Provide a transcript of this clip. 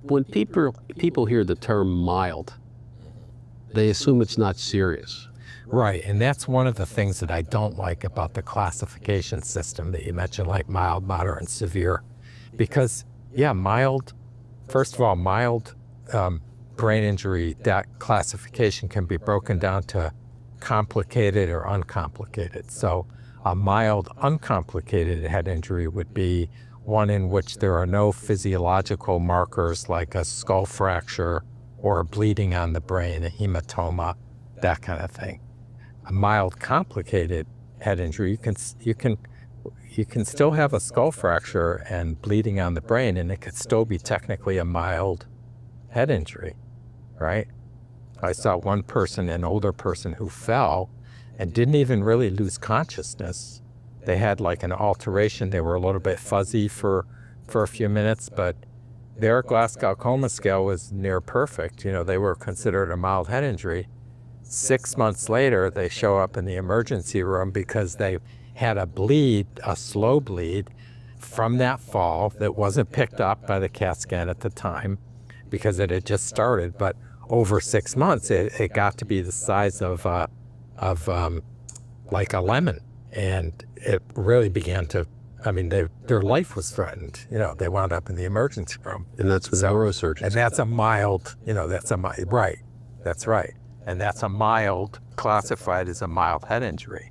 When people hear the term mild, they assume it's not serious. Right, and that's one of the things that I don't like about the classification system that you mentioned, like mild, moderate, and severe. Because, yeah, mild, first of all, mild brain injury, that classification can be broken down to complicated or uncomplicated. So a mild, uncomplicated head injury would be one in which there are no physiological markers like a skull fracture or bleeding on the brain, a hematoma, that kind of thing. A mild, complicated head injury, you can still have a skull fracture and bleeding on the brain, and it could still be technically a mild head injury, right? I saw one person, an older person, who fell and didn't even really lose consciousness. They had like an alteration. They were a little bit fuzzy for a few minutes, but their Glasgow Coma scale was near perfect. You know, they were considered a mild head injury. 6 months later, they show up in the emergency room because they had a bleed, a slow bleed, from that fall that wasn't picked up by the CAT scan at the time because it had just started. But over 6 months, it got to be the size of like a lemon, and it really began to. I mean, their life was threatened. You know, they wound up in the emergency room. And that's what neurosurgeons. And that's a mild. You know, right. That's right. And that's a mild, classified as a mild head injury.